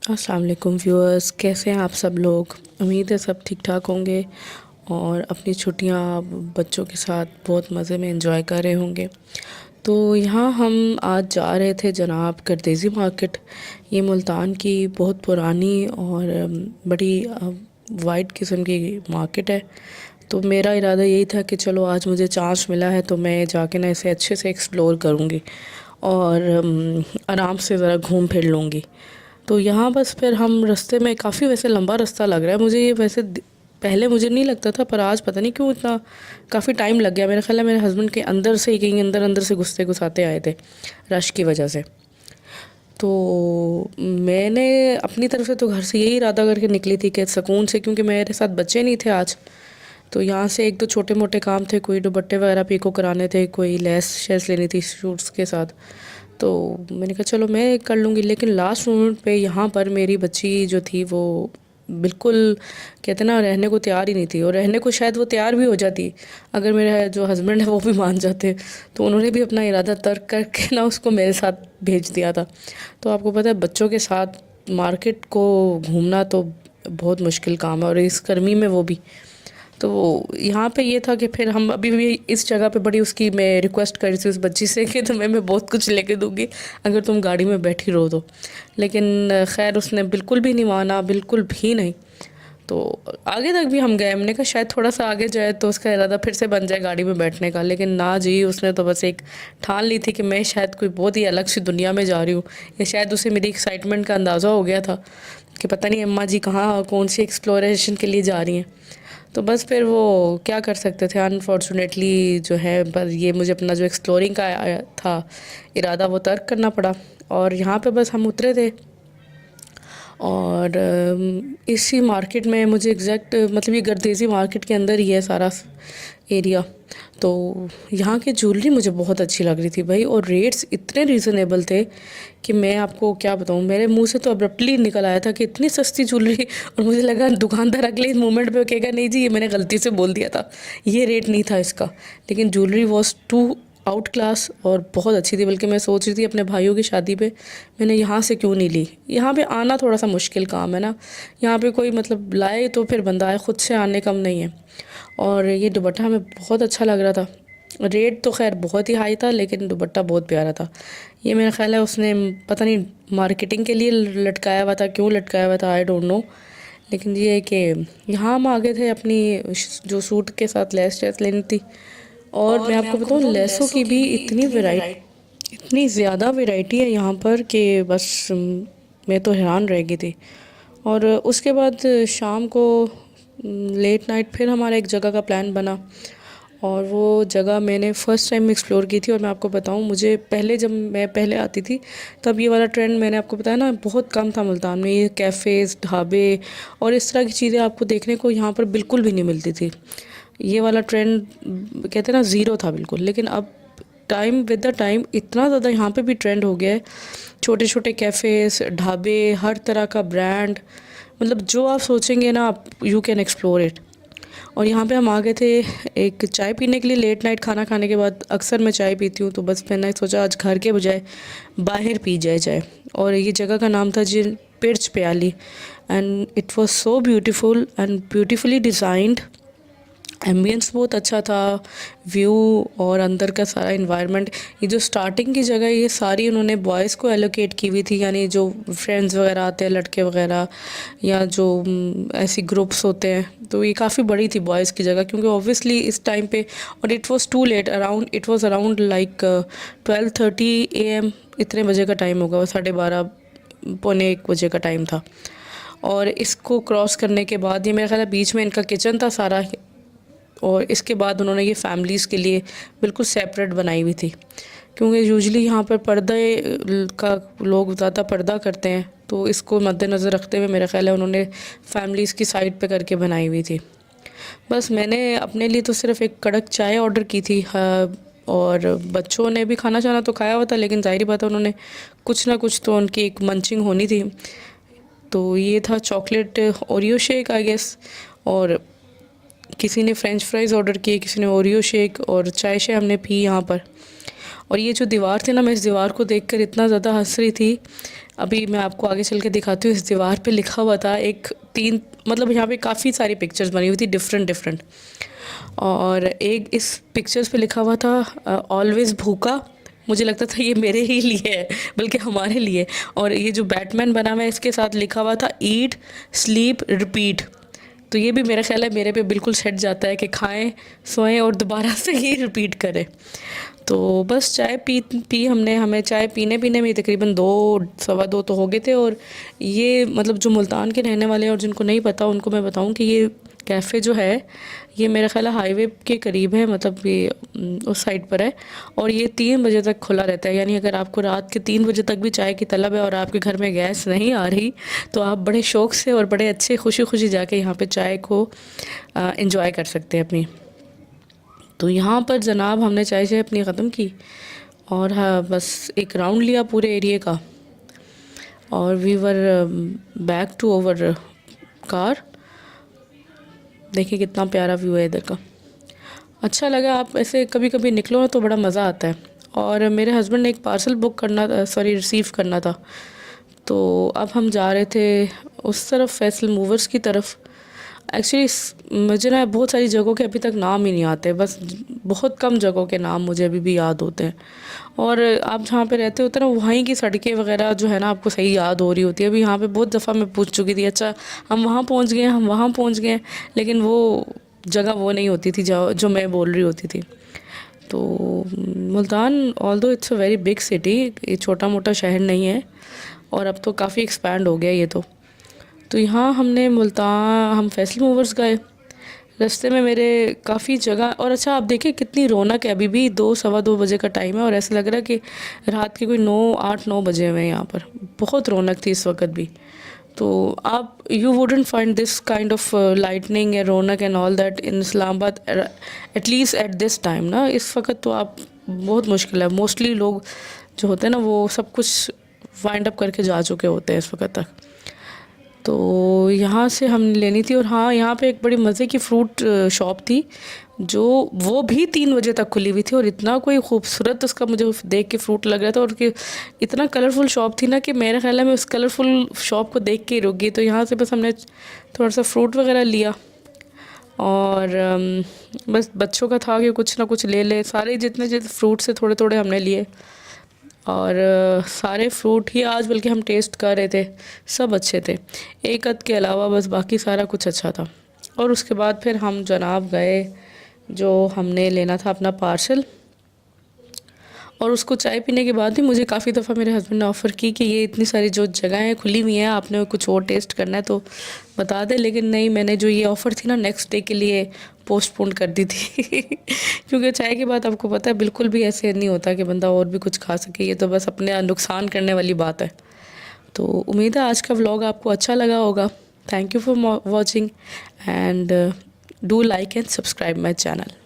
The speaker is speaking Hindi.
अस्सलाम वालेकुम व्यूअर्स, कैसे हैं आप सब लोग। उम्मीद है सब ठीक ठाक होंगे और अपनी छुट्टियां बच्चों के साथ बहुत मज़े में एंजॉय कर रहे होंगे। तो यहाँ हम आज जा रहे थे जनाब गर्देज़ी मार्केट। ये मुल्तान की बहुत पुरानी और बड़ी वाइड किस्म की मार्केट है। तो मेरा इरादा यही था कि चलो आज मुझे चांस मिला है तो मैं जाके ना इसे अच्छे से एक्सप्लोर करूँगी और आराम से ज़रा घूम फिर लूँगी। तो यहाँ बस फिर हम रास्ते में काफ़ी वैसे लंबा रास्ता लग रहा है मुझे, ये वैसे पहले मुझे नहीं लगता था पर आज पता नहीं क्यों इतना काफ़ी टाइम लग गया। मेरा ख्याल है मेरे हस्बैंड के अंदर से ही कहीं अंदर अंदर से घुसते घुसाते आए थे रश की वजह से। तो मैंने अपनी तरफ से तो घर से यही इरादा करके निकली थी कि सुकून से, क्योंकि मेरे साथ बच्चे नहीं थे आज। तो यहाँ से एक दो छोटे मोटे काम थे, कोई दुपट्टे वगैरह पीको कराने थे, कोई लेस शेस लेनी थी शूट्स के साथ। तो मैंने कहा चलो मैं कर लूँगी, लेकिन लास्ट मोमेंट पे यहाँ पर मेरी बच्ची जो थी वो बिल्कुल कहते ना रहने को तैयार ही नहीं थी। और रहने को शायद वो तैयार भी हो जाती अगर मेरा जो हस्बैंड है वो भी मान जाते। तो उन्होंने भी अपना इरादा तर्क करके ना उसको मेरे साथ भेज दिया था। तो आपको पता है बच्चों के साथ मार्केट को घूमना तो बहुत मुश्किल काम है, और इस गर्मी में वो भी। तो यहाँ पे ये था कि फिर हम अभी भी इस जगह पे बड़ी उसकी मैं रिक्वेस्ट करी थी उस बच्ची से कि तुम्हें मैं बहुत कुछ लेके दूँगी अगर तुम गाड़ी में बैठी रहो तो। लेकिन खैर उसने बिल्कुल भी नहीं माना, बिल्कुल भी नहीं। तो आगे तक भी हम गए, हमने कहा शायद थोड़ा सा आगे जाए तो उसका इरादा फिर से बन जाए गाड़ी में बैठने का, लेकिन ना जी, उसने तो बस एक ठान ली थी कि मैं शायद कोई बहुत ही अलग सी दुनिया में जा रही हूँ। या शायद उसे मेरी एक्साइटमेंट का अंदाज़ा हो गया था कि पता नहीं अम्मा जी कहाँ कौन सी एक्सप्लोरेशन के लिए जा रही हैं। तो बस फिर वो क्या कर सकते थे, अनफॉर्चुनेटली जो है, पर ये मुझे अपना जो एक्सप्लोरिंग का था इरादा वो तर्क करना पड़ा। और यहाँ पे बस हम उतरे थे और इसी मार्केट में मुझे एग्जैक्ट मतलब ये गर्देज़ी मार्केट के अंदर ही है सारा एरिया। तो यहाँ की ज्वेलरी मुझे बहुत अच्छी लग रही थी भाई, और रेट्स इतने रीज़नेबल थे कि मैं आपको क्या बताऊँ, मेरे मुंह से तो अब्रप्टली निकल आया था कि इतनी सस्ती ज्वेलरी। और मुझे लगा दुकानदार अगले मोमेंट पे कहेगा नहीं जी ये मैंने गलती से बोल दिया था, ये रेट नहीं था इसका। लेकिन jewellery was too out class और बहुत अच्छी थी। बल्कि मैं सोच रही थी अपने भाइयों की शादी पे मैंने यहाँ से क्यों नहीं ली। यहाँ पे आना थोड़ा सा मुश्किल काम है ना, यहाँ पे कोई मतलब लाए तो फिर बंदा आए, खुद से आने कम नहीं है। और ये दुपट्टा हमें बहुत अच्छा लग रहा था। रेट तो खैर बहुत ही हाई था लेकिन दुपट्टा बहुत प्यारा था। ये मेरा ख्याल है उसने पता नहीं मार्केटिंग के लिए लटकाया हुआ था, क्यों लटकाया हुआ था आई डोंट नो। लेकिन ये है कि यहाँ हम आ गए थे अपनी जो सूट के साथ लेस टेस लेनी थी। और मैं आपको बताऊँ लेसों की भी इतनी वैरायटी, इतनी ज़्यादा वैरायटी है यहाँ पर कि बस मैं तो हैरान रह गई थी। और उसके बाद शाम को लेट नाइट फिर हमारा एक जगह का प्लान बना, और वो जगह मैंने फ़र्स्ट टाइम एक्सप्लोर की थी। और मैं आपको बताऊँ मुझे पहले जब मैं पहले आती थी तब ये वाला ट्रेंड मैंने आपको बताया ना बहुत कम था मुल्तान में। ये कैफ़ेज़, ढाबे और इस तरह की चीज़ें आपको देखने को यहाँ पर बिल्कुल भी नहीं मिलती थी। ये वाला ट्रेंड कहते हैं ना ज़ीरो था बिल्कुल। लेकिन अब टाइम विद द टाइम इतना ज़्यादा यहाँ पे भी ट्रेंड हो गया है। छोटे छोटे कैफ़ेज़, ढाबे, हर तरह का ब्रांड, मतलब जो आप सोचेंगे ना आप यू कैन एक्सप्लोर इट। और यहाँ पे हम आ गए थे एक चाय पीने के लिए। लेट नाइट खाना खाने के बाद अक्सर मैं चाय पीती हूँ, तो बस मैंने सोचा आज घर के बजाय बाहर पी जाए चाय। और ये जगह का नाम था जी पिर्च प्याली, and it was so beautiful and beautifully designed. Ambience बहुत अच्छा था, व्यू और अंदर का सारा इन्वायरमेंट। ये जो स्टार्टिंग की जगह ये सारी उन्होंने बॉयज़ को एलोकेट की हुई थी, यानी जो फ्रेंड्स वगैरह आते हैं लड़के वगैरह या जो ऐसी ग्रुप्स होते हैं, तो ये काफ़ी बड़ी थी बॉयज़ की जगह, क्योंकि ऑब्वियसली इस टाइम पे। और it was too late, around it was around like 12:30 AM, इतने बजे का टाइम होगा, 12:30 पौने 1 बजे का टाइम था। और इसको क्रॉस करने के बाद ये मेरा ख्याल है बीच में इनका किचन था सारा। और इसके बाद उन्होंने ये फैमिलीज़ के लिए बिल्कुल सेपरेट बनाई हुई थी, क्योंकि यूजुअली यहाँ पर पर्दे का लोग ज़्यादा पर्दा करते हैं, तो इसको मद्देनज़र रखते हुए मेरा ख़्याल है उन्होंने फैमिलीज़ की साइड पे करके बनाई हुई थी। बस मैंने अपने लिए तो सिर्फ़ एक कड़क चाय ऑर्डर की थी, हाँ। और बच्चों ने भी खाना चाना तो खाया हुआ था, लेकिन ज़ाहिर बात है उन्होंने कुछ ना कुछ तो उनकी एक मंचिंग होनी थी। तो ये था chocolate Oreo shake I guess, और किसी ने फ़्रेंच फ्राइज़ ऑर्डर किए, किसी ने ओरियो शेक, और चाय शाय हमने पी यहाँ पर। और ये जो दीवार थी ना, मैं इस दीवार को देखकर इतना ज़्यादा हंस रही थी अभी मैं आपको आगे चल के दिखाती हूँ। इस दीवार पे लिखा हुआ था एक तीन, मतलब यहाँ पे काफ़ी सारी पिक्चर्स बनी हुई थी डिफरेंट डिफरेंट, और एक इस पिक्चर्स पे लिखा हुआ था ऑलवेज भूखा। मुझे लगता था ये मेरे ही लिए है, बल्कि हमारे लिए। और ये जो बैटमैन बना हुआ है इसके साथ लिखा हुआ था ईट स्लीप रिपीट। तो ये भी मेरा ख्याल है मेरे पे बिल्कुल सेट जाता है कि खाएं सोएं और दोबारा से ही रिपीट करें। तो बस चाय पी हमने, हमें चाय पीने पीने में तकरीबन 2 सवा 2 तो हो गए थे। और ये मतलब जो मुल्तान के रहने वाले हैं और जिनको नहीं पता उनको मैं बताऊं कि ये कैफ़े जो है ये मेरा ख्याल है हाईवे के करीब है, मतलब ये उस साइड पर है। और ये 3 बजे तक खुला रहता है, यानी अगर आपको रात के 3 बजे तक भी चाय की तलब है और आपके घर में गैस नहीं आ रही तो आप बड़े शौक़ से और बड़े अच्छे खुशी खुशी जाके यहाँ पे चाय को इंजॉय कर सकते हैं अपनी। तो यहाँ पर जनाब हमने चाय चाय अपनी ख़त्म की और हाँ बस एक राउंड लिया पूरे एरिए का, और we were back to over car. देखिए कितना प्यारा व्यू है इधर का, अच्छा लगा। आप ऐसे कभी कभी निकलो ना तो बड़ा मज़ा आता है। और मेरे हस्बैंड ने एक पार्सल बुक करना, सॉरी रिसीव करना था, तो अब हम जा रहे थे उस तरफ, फैसल मूवर्स की तरफ। एक्चुअली मुझे ना बहुत सारी जगहों के अभी तक नाम ही नहीं आते, बस बहुत कम जगहों के नाम मुझे अभी भी याद होते हैं। और आप जहाँ पे रहते होते हैं ना वहीं की सड़कें वगैरह जो है ना आपको सही याद हो रही होती है। अभी यहाँ पे बहुत दफ़ा मैं पूछ चुकी थी, अच्छा हम वहाँ पहुँच गए, हम वहाँ पहुँच गए, लेकिन वो जगह वो नहीं होती थी जो मैं बोल रही होती थी। तो Multan although it's a very big city, ये छोटा मोटा शहर नहीं है, और अब तो काफ़ी एक्सपैंड हो गया ये तो यहाँ हमने मुल्तान, हम फैसल मूवर्स गए। रास्ते में मेरे काफ़ी जगह, और अच्छा आप देखिए कितनी रौनक है। अभी भी 2 सवा 2 बजे का टाइम है और ऐसा लग रहा है कि रात के कोई 8 9 बजे हुए हैं यहाँ पर। बहुत रौनक थी इस वक्त भी। तो आप you wouldn't find this kind of lightning and Raunak and all that in Islamabad at least at this time ना। इस वक्त तो आप बहुत मुश्किल है, मोस्टली लोग जो होते हैं ना वो सब कुछ वाइंड अप करके जा चुके होते हैं इस वक्त तक। तो यहाँ से हमने लेनी थी। और हाँ यहाँ पे एक बड़ी मज़े की फ़्रूट शॉप थी जो वो भी 3 बजे तक खुली हुई थी, और इतना कोई खूबसूरत उसका मुझे देख के फ्रूट लग रहा था, और कि इतना कलरफुल शॉप थी ना कि मेरे ख्याल है मैं उस कलरफुल शॉप को देख के ही रुक गई। तो यहाँ से बस हमने थोड़ा सा फ्रूट वगैरह लिया, और बस बच्चों का था कि कुछ ना कुछ ले ले, सारे जितने जितने फ्रूट से थोड़े थोड़े हमने लिए। और सारे फ्रूट ही आज बल्कि हम टेस्ट कर रहे थे, सब अच्छे थे, एक अद के अलावा बस बाकी सारा कुछ अच्छा था। और उसके बाद फिर हम जनाब गए जो हमने लेना था अपना पार्सल। और उसको चाय पीने के बाद भी मुझे काफ़ी दफ़ा मेरे हस्बैंड ने ऑफ़र की कि ये इतनी सारी जो जगहें खुली हुई हैं, आपने कुछ और टेस्ट करना है तो बता दे, लेकिन नहीं, मैंने जो ये ऑफ़र थी ना नेक्स्ट डे के लिए पोस्टपोन कर दी थी क्योंकि चाय के बाद आपको पता है बिल्कुल भी ऐसे नहीं होता कि बंदा और भी कुछ खा सके, ये तो बस अपने नुकसान करने वाली बात है। तो उम्मीद है आज का व्लॉग आपको अच्छा लगा होगा। Thank you for watching and do like and subscribe my channel.